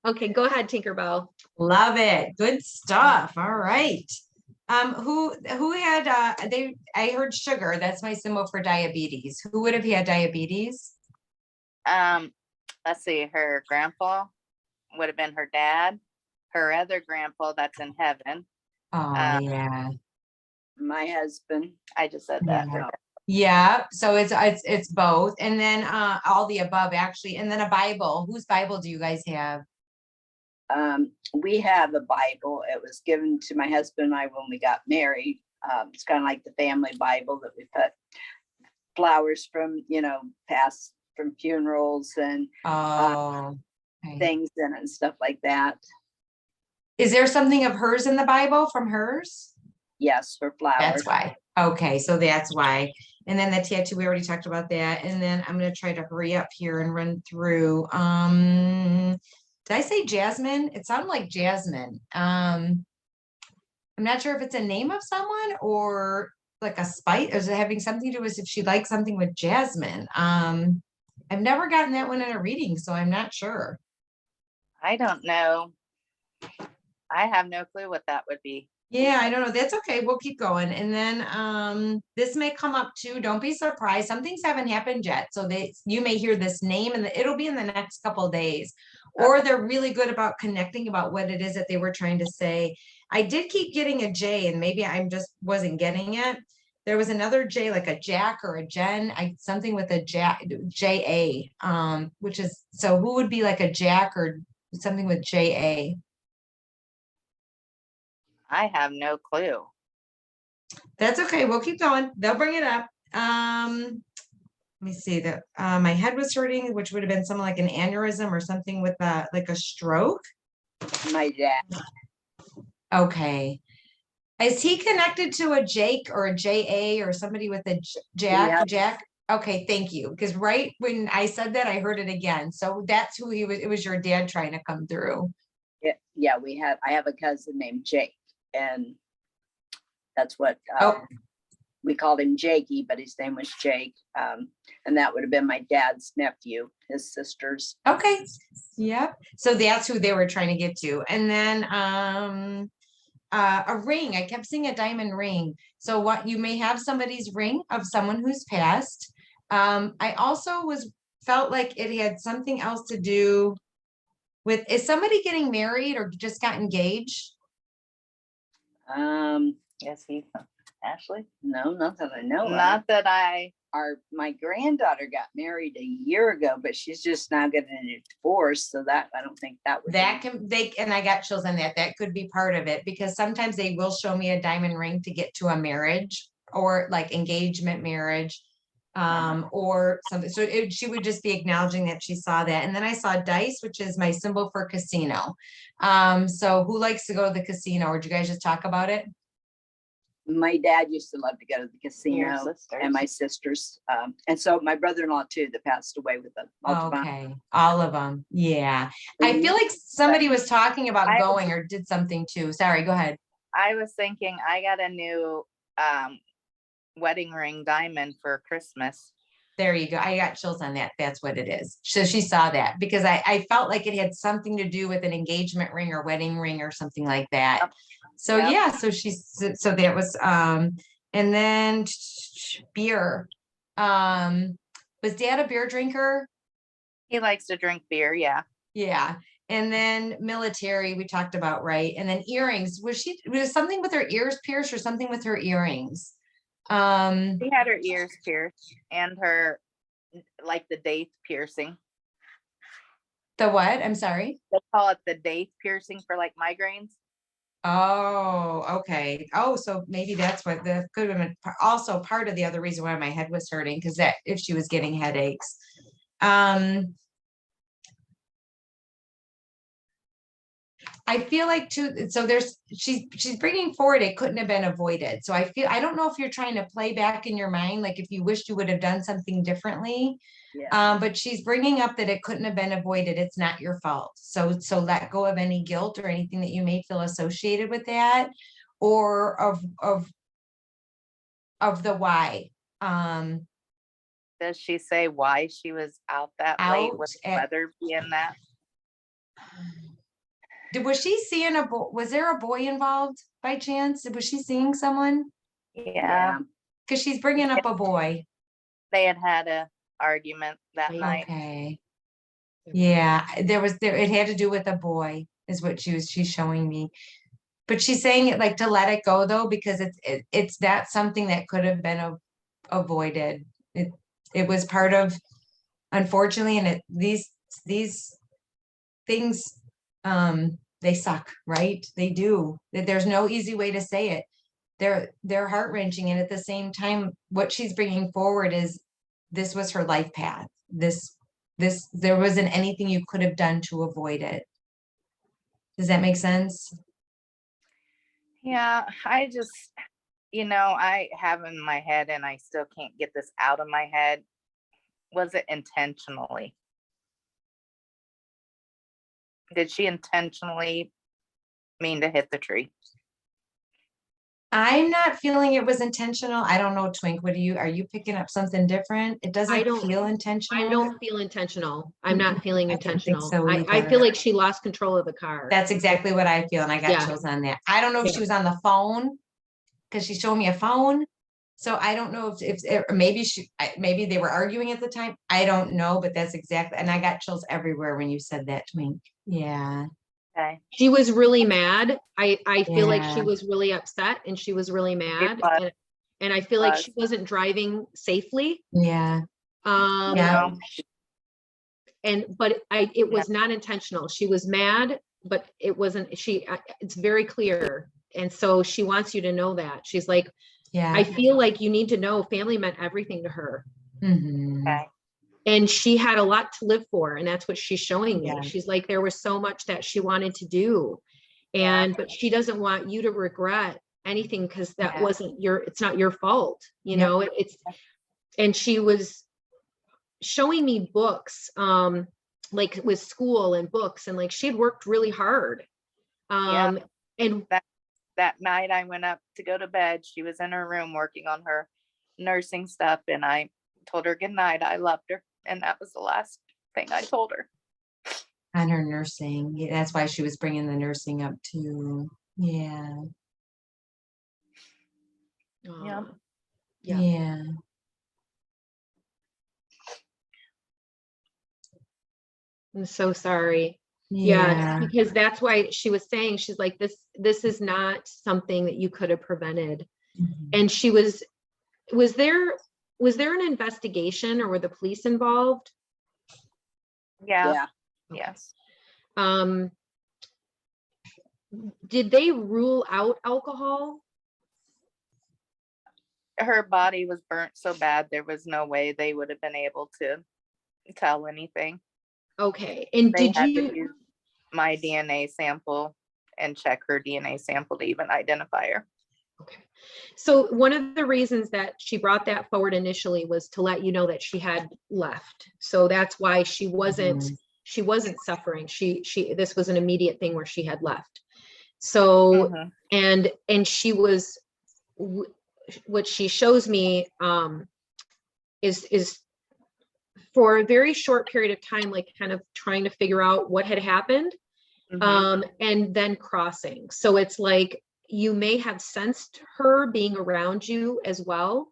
Okay, go ahead, Tinkerbell. Love it. Good stuff. All right. Who had I heard sugar. That's my symbol for diabetes. Who would have had diabetes? Let's see, her grandpa would have been her dad, her other grandpa that's in heaven. Oh, yeah. My husband. I just said that. Yeah. Yeah, so it's both, and then all the above actually, and then a Bible. Whose Bible do you guys have? We have a Bible. It was given to my husband and I when we got married. It's kind of like the family Bible that we put flowers from, past from funerals and Oh, okay. things in it and stuff like that. Is there something of hers in the Bible from hers? Yes, for flowers. That's why. Okay, so that's why. And then the tattoo, we already talked about that. And then I'm gonna try to hurry up here and run through. Did I say Jasmine? It sounded like Jasmine. I'm not sure if it's a name of someone or like a spite. Is it having something to do with if she likes something with Jasmine? I've never gotten that one in a reading, so I'm not sure. I don't know. I have no clue what that would be. Yeah, I don't know. That's okay. We'll keep going. And then this may come up too. Don't be surprised. Some things haven't happened yet. So you may hear this name and it'll be in the next couple of days. Or they're really good about connecting about what it is that they were trying to say. I did keep getting a J and maybe I just wasn't getting it. There was another J, like a Jack or a Jen, something with a J-A, which is, so who would be like a Jack or something with J-A? I have no clue. That's okay. We'll keep going. They'll bring it up. Let me see that. My head was hurting, which would have been something like an aneurysm or something with like a stroke. My dad. Okay. Is he connected to a Jake or a J-A or somebody with a Jack? Yeah. Jack? Okay, thank you. Because right when I said that, I heard it again. So that's who he was. It was your dad trying to come through. Yeah, I have a cousin named Jake, and that's what we called him Jakey, but his name was Jake. And that would have been my dad's nephew, his sisters. Okay. Yep. So that's who they were trying to get to. And then a ring. I kept seeing a diamond ring. So what you may have somebody's ring of someone who's passed. I also felt like it had something else to do with, is somebody getting married or just got engaged? Yes, he, Ashley. No, not that I know of. Not that I. My granddaughter got married a year ago, but she's just now getting a divorce. So that I don't think that would and I got chills on that. That could be part of it because sometimes they will show me a diamond ring to get to a marriage or like engagement marriage. Or something. So she would just be acknowledging that she saw that. And then I saw dice, which is my symbol for casino. So who likes to go to the casino, or did you guys just talk about it? My dad used to love to go to the Your casino, sisters. and my sisters. And so my brother-in-law too, that passed away with the Okay, all of them. Yeah. I feel like somebody was talking about going or did something too. Sorry, go ahead. I was thinking I got a new wedding ring diamond for Christmas. There you go. I got chills on that. That's what it is. So she saw that because I felt like it had something to do with an engagement ring or wedding ring or something like that. Yep. So Yep. yeah, so that was and then beer. Was Dad a beer drinker? He likes to drink beer, yeah. Yeah. And then military we talked about, right? And then earrings. Was something with her ears pierced or something with her earrings? She had her ears pierced and her like the daith piercing. The what? I'm sorry. They call it the daith piercing for like migraines. Oh, okay. Oh, so maybe that's what the could have been also part of the other reason why my head was hurting, because that if she was getting headaches. I feel like too, so she's bringing forward, it couldn't have been avoided. So I don't know if you're trying to play back in your mind, like if you wished you would have done something differently. Yeah. But she's bringing up that it couldn't have been avoided. It's not your fault. So let go of any guilt or anything that you may feel associated with that, or of the why. Does she say why she was out that late with the weather being that? Was she seeing was there a boy involved by chance? Was she seeing someone? Yeah. Because she's bringing up a boy. They had a argument that night. Okay. Yeah, it had to do with a boy is what she's showing me. But she's saying it like to let it go though, because it's that's something that could have been avoided. It was part of, unfortunately, and these things, they suck, right? They do. There's no easy way to say it. They're heart-wrenching, and at the same time, what she's bringing forward is this was her life path. This there wasn't anything you could have done to avoid it. Does that make sense? Yeah, I just, I have in my head and I still can't get this out of my head. Was it intentionally? Did she intentionally mean to hit the tree? I'm not feeling it was intentional. I don't know, Twink, are you picking up something different? It doesn't feel intentional. I don't feel intentional. I'm not feeling I didn't think intentional. so I either. feel like she lost control of the car. That's exactly what I feel, and I got Yeah. chills on that. I don't know if she Yeah. was on the phone, because she showed me a phone. So I don't know or maybe they were arguing at the time. I don't know, but that's exactly, and I got chills everywhere when you said that, Twink. Yeah. Okay. She was really mad. I feel like she Yeah. was really upset and she was really mad. was. And I feel like Was. she wasn't driving safely. Yeah. Yeah. No, But it was not intentional. She was mad, but it wasn't, it's very clear. And so she wants you to know that. She's like, Yeah. I feel like you need to know family meant everything to her. Mhm. okay. And she had a lot to live for. And that's what she's showing me. Yeah. She's like, there was so much that she wanted to do. But she doesn't want you to regret anything, because that Yeah. wasn't it's not your fault. You Yep. know, and she was showing me books, like with school and books, and like she had worked really hard. And That night I went up to go to bed. She was in her room working on her nursing stuff, and I told her good night. I loved her. And that was the last thing I told her. On her nursing. Yeah, that's why she was bringing the nursing up too. Yeah. yeah. Yeah. I'm so sorry. Yeah. Because that's why she was saying, she's like, this is not something that you could have prevented. Mhm. And she was there an investigation, or were the police involved? Yeah. Yeah. Yes. Did they rule out alcohol? Her body was burnt so bad, there was no way they would have been able to tell anything. Okay. And They did had you, to use my DNA sample and check her DNA sample to even identify her. okay. So one of the reasons that she brought that forward initially was to let you know that she had left. So that's why she wasn't suffering. This was an immediate thing where she had left. So, Mhm. and she was, what she shows me, is for a very short period of time, like kind of trying to figure out what had happened, Mhm. and then crossing. So it's like, you may have sensed her being around you as well,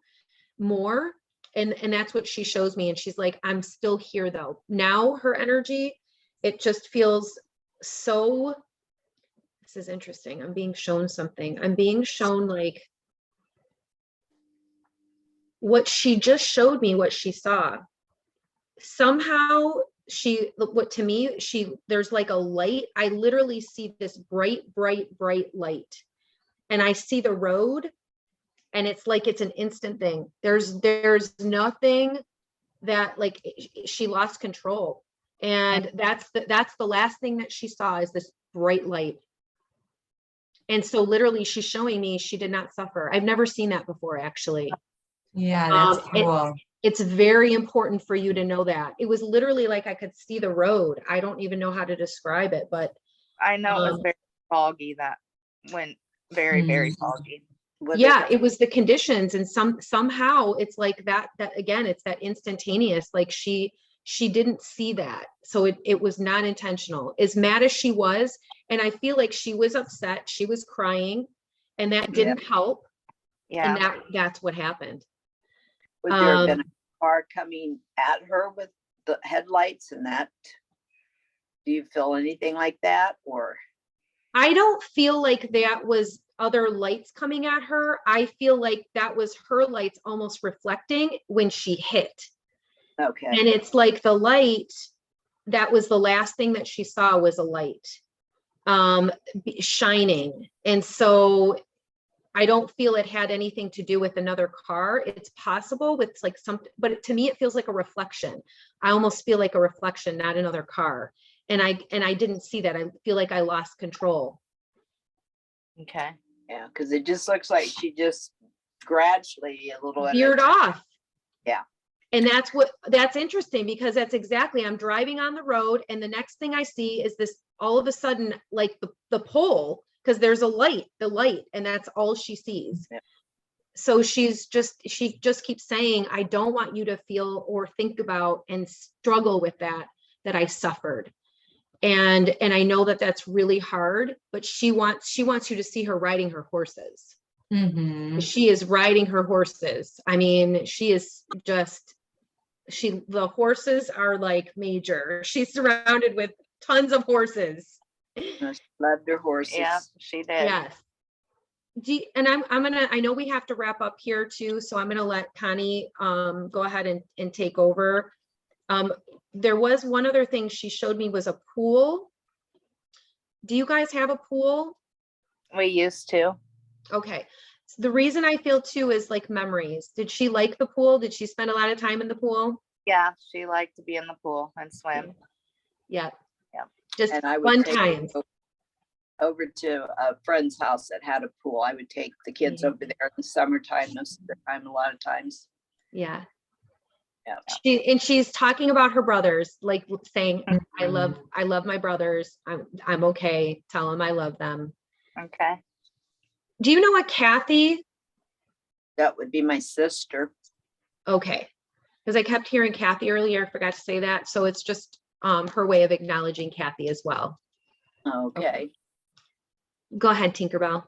more. And that's what she shows me. And she's like, I'm still here though. Now her energy, it just feels so, this is interesting. I'm being shown something. I'm being shown like what she just showed me, what she saw. Somehow what to me, there's like a light. I literally see this bright light, and I see the road, and it's like, it's an instant thing. There's nothing that, like, she lost control. And that's the last thing that she saw, is this bright light. And so literally she's showing me she did not suffer. I've never seen that before, actually. Yeah, that's cool. It's very important for you to know that. It was literally like I could see the road. I don't even know how to describe it, but I know it was very foggy. That went very foggy. it was the conditions, and somehow it's like that again, it's that instantaneous, like she didn't see that. So it was not intentional, as mad as she was. And I feel like she was upset, she was crying, and that didn't help. Yeah. And that's what happened. Would there have been a car coming at her with the headlights and that? Do you feel anything like that, or? I don't feel like that was other lights coming at her. I feel like that was her lights almost reflecting when she hit. Okay, And it's like the light, that was the last thing that she saw was a light shining. And so I don't feel it had anything to do with another car. It's possible with like something, but to me, it feels like a reflection. I almost feel like a reflection, not another car. And I didn't see that. I feel like I lost control. Okay. yeah, because it just looks like she just gradually a little. at a Veered time. off. Yeah. And that's interesting because that's exactly, I'm driving on the road and the next thing I see is this, all of a sudden, like the pole, because there's the light, and that's all she sees. Yeah. So she just keeps saying, I don't want you to feel or think about and struggle with that I suffered. And I know that that's really hard, but she wants you to see her riding her horses. Mhm. She is riding her horses. I mean, she is just, the horses are like major. She's surrounded with tons of horses. She loved her horses. Yeah, she did. Yes. And I know we have to wrap up here too, so I'm gonna let Connie go ahead and take over. There was one other thing she showed me was a pool. Do you guys have a pool? We used to. Okay. So the reason I feel too is like memories. Did she like the pool? Did she spend a lot of time in the pool? Yeah, she liked to be in the pool and swim. Yeah. Yeah. Just And I fun would take times. over to a friend's house that had a pool. I would take the kids Mhm. over there in the summertime, most of the time, a lot of times. Yeah. Yeah. She's talking about her brothers, like saying, I Mhm. love my brothers. I'm okay. Tell them I love them. Okay. Do you know what Kathy? That would be my sister. Okay. Because I kept hearing Kathy earlier, forgot to say that. So it's just her way of acknowledging Kathy as well. Okay. Go ahead, Tinkerbell.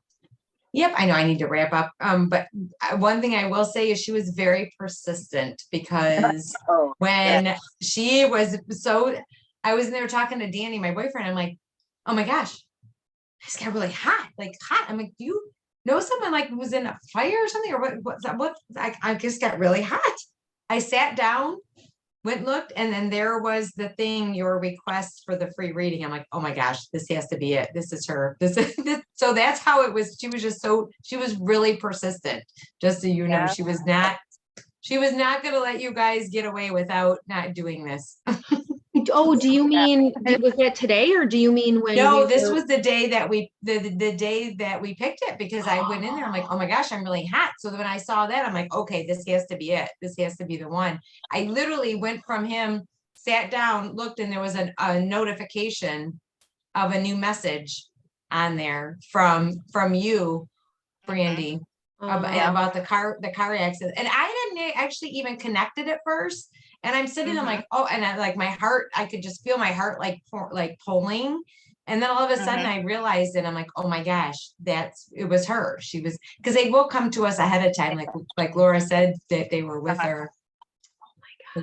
Yep, I know I need to wrap up. But one thing I will say is she was very persistent because Oh, when she was so, I was in there talking to Danny, my boyfriend. I'm like, oh my gosh, this got really hot, like hot. I'm like, do you know someone like was in a fire or something, or what? I just got really hot. I sat down, went and looked, and then there was the thing, your request for the free reading. I'm like, oh my gosh, this has to be it. This is her. This is so that's how it was. She was just she was really persistent. Just so you know, Yeah. she was not gonna let you guys get away without not doing this. Oh, do you mean, was that today or do you mean when? No, we this were- was the day that the day that we picked it, because I went in there, I'm like, oh my gosh, I'm really hot. So when I saw that, I'm like, okay, this has to be it. This has to be the one. I literally went from him, sat down, looked, and there was a notification of a new message on there from you, Brandy, about the car accident. And I didn't actually even connect it at first. And I'm sitting, I'm like, oh, and I like my heart, I could just feel my heart like pulling. And then all of a sudden I realized it. I'm like, oh my gosh, it was her. She was, because they will come to us ahead of time, like Laura said, that they were with her.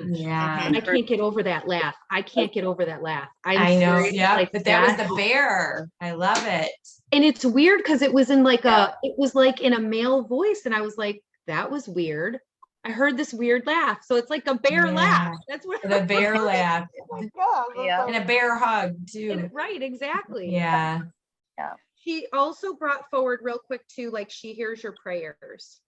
Yeah. I can't get over that laugh. I can't get over that laugh. I know. serious, Yeah. like But that was the bear. I love it. And it's weird because it was in like it was like in a male voice. And I was like, that was weird. I heard this weird laugh. So it's like a bear laugh. That's what The bear laugh. Yeah. And a bear hug too. right, exactly. Yeah. She also brought forward real quick too, like she hears your prayers.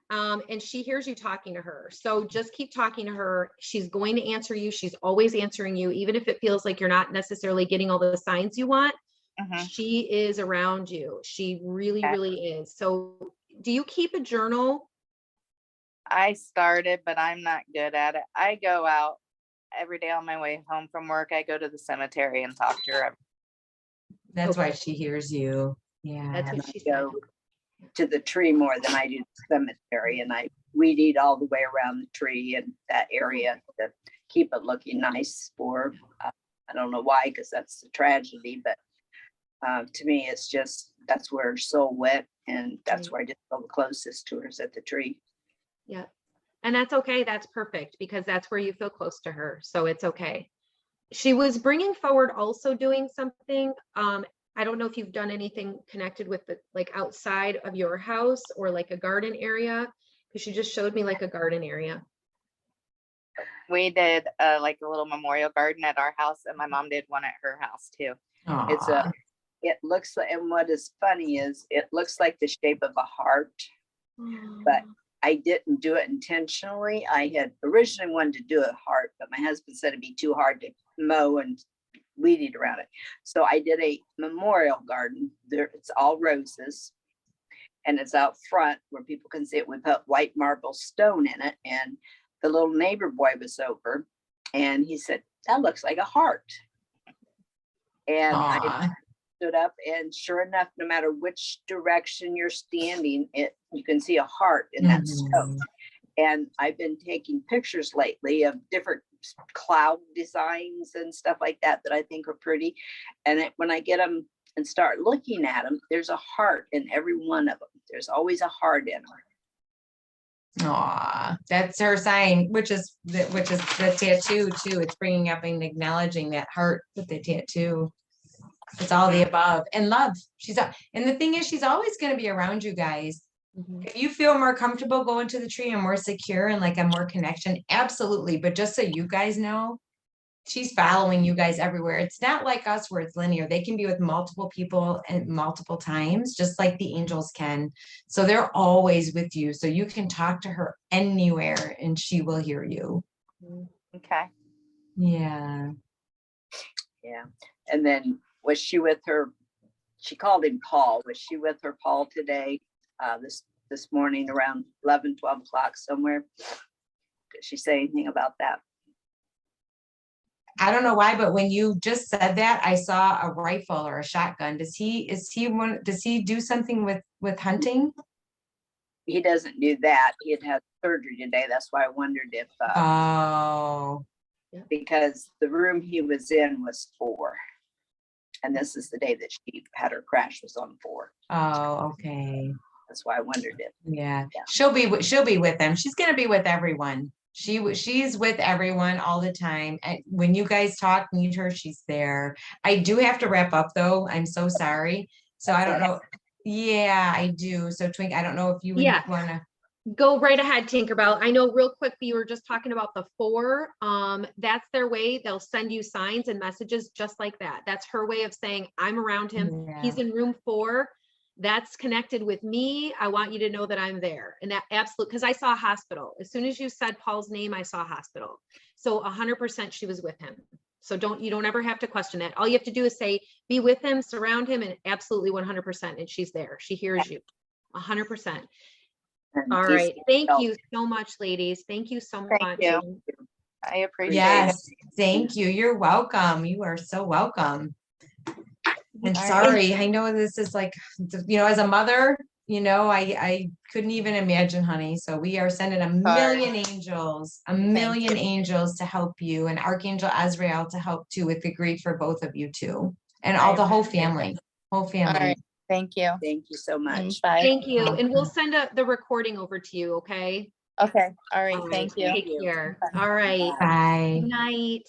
And she hears you talking to her. So just keep talking to her. She's going to answer you. She's always answering you, even if it feels like you're not necessarily getting all the signs you want. She is around you. She really, really is. So do you keep a journal? I started, but I'm not good at it. I go out every day on my way home from work. I go to the cemetery and talk to her. That's why she hears you. Yeah. That's And what she I said. go to the tree more than I do the cemetery, and I weed eat all the way around the tree and that area to keep it looking nice for, I don't know why, because that's the tragedy, but to me, it's just, that's where her soul went, and that's where I just feel the closest to her is at the tree. Yeah. And that's okay. That's perfect because that's where you feel close to her. So it's okay. She was bringing forward also doing something I don't know if you've done anything connected with the, like outside of your house or like a garden area, because she just showed me like a garden area. We did like a little memorial garden at our house, and my mom did one at her house too. It's Aw. it looks like, and what is funny is it looks like the shape of a heart. But I didn't do it intentionally. I had originally wanted to do a heart, but my husband said it'd be too hard to mow and weed eat around it. So I did a memorial garden. There, it's all roses. And it's out front where people can see it. We put white marble stone in it. And the little neighbor boy was over and he said, that looks like a heart. And I Aw. stood up, and sure enough, no matter which direction you're standing, you can see a heart in that stone. Mhm. And I've been taking pictures lately of different cloud designs and stuff like that that I think are pretty. And when I get them and start looking at them, there's a heart in every one of them. There's always a heart in them. Aw, that's her sign, which is the tattoo too. It's bringing up and acknowledging that heart with the tattoo. It's all the above and love. And the thing is, she's always going to be around you guys. Mhm. If you feel more comfortable going to the tree and more secure and like a more connection, absolutely. But just so you guys know, she's following you guys everywhere. It's not like us where it's linear. They can be with multiple people and multiple times, just like the angels can. So they're always with you. So you can talk to her anywhere and she will hear you. Okay. Yeah. Yeah. And then was she with her? She called him Paul. Was she with her Paul today? This morning around 11, 12 o'clock somewhere. Did she say anything about that? I don't know why, but when you just said that, I saw a rifle or a shotgun. Does he do something with hunting? He doesn't do that. He had had surgery today. That's why I wondered if, Oh, because the room he was in was 4. And this is the day that she had her crash, was on 4. okay. That's why I wondered if. Yeah, Yeah. she'll be with them. She's gonna be with everyone. She's with everyone all the time. And when you guys talk, meet her, she's there. I do have to wrap up though. I'm so sorry. So I don't know. Yeah, I do. So Twink, I don't know if you would Yeah. wanna. Go right ahead, Tinkerbell. I know real quick, you were just talking about the 4. That's their way. They'll send you signs and messages just like that. That's her way of saying, I'm around him. Yeah. He's in room 4. That's connected with me. I want you to know that I'm there. And that absolute, because I saw a hospital. As soon as you said Paul's name, I saw a hospital. So 100% she was with him. So you don't ever have to question that. All you have to do is say, be with him, surround him, and absolutely 100%. And she's there. She hears you 100%. And All he's- right. Thank you so much, ladies. Thank you so Thank much. you. I appreciate it. Yes, thank you. You're welcome. You are so welcome. And All right. sorry, I know this is like, as a mother, I couldn't even imagine, honey. So we are sending a million angels to help you, and Archangel Azrael to help too with the grief for both of you too. And all the whole family, All right. Thank you. Thank you so much. Bye. Thank you. And we'll send the recording over to you, okay? Okay. All right. All right. Thank you. Take care. All right. Bye. Good night.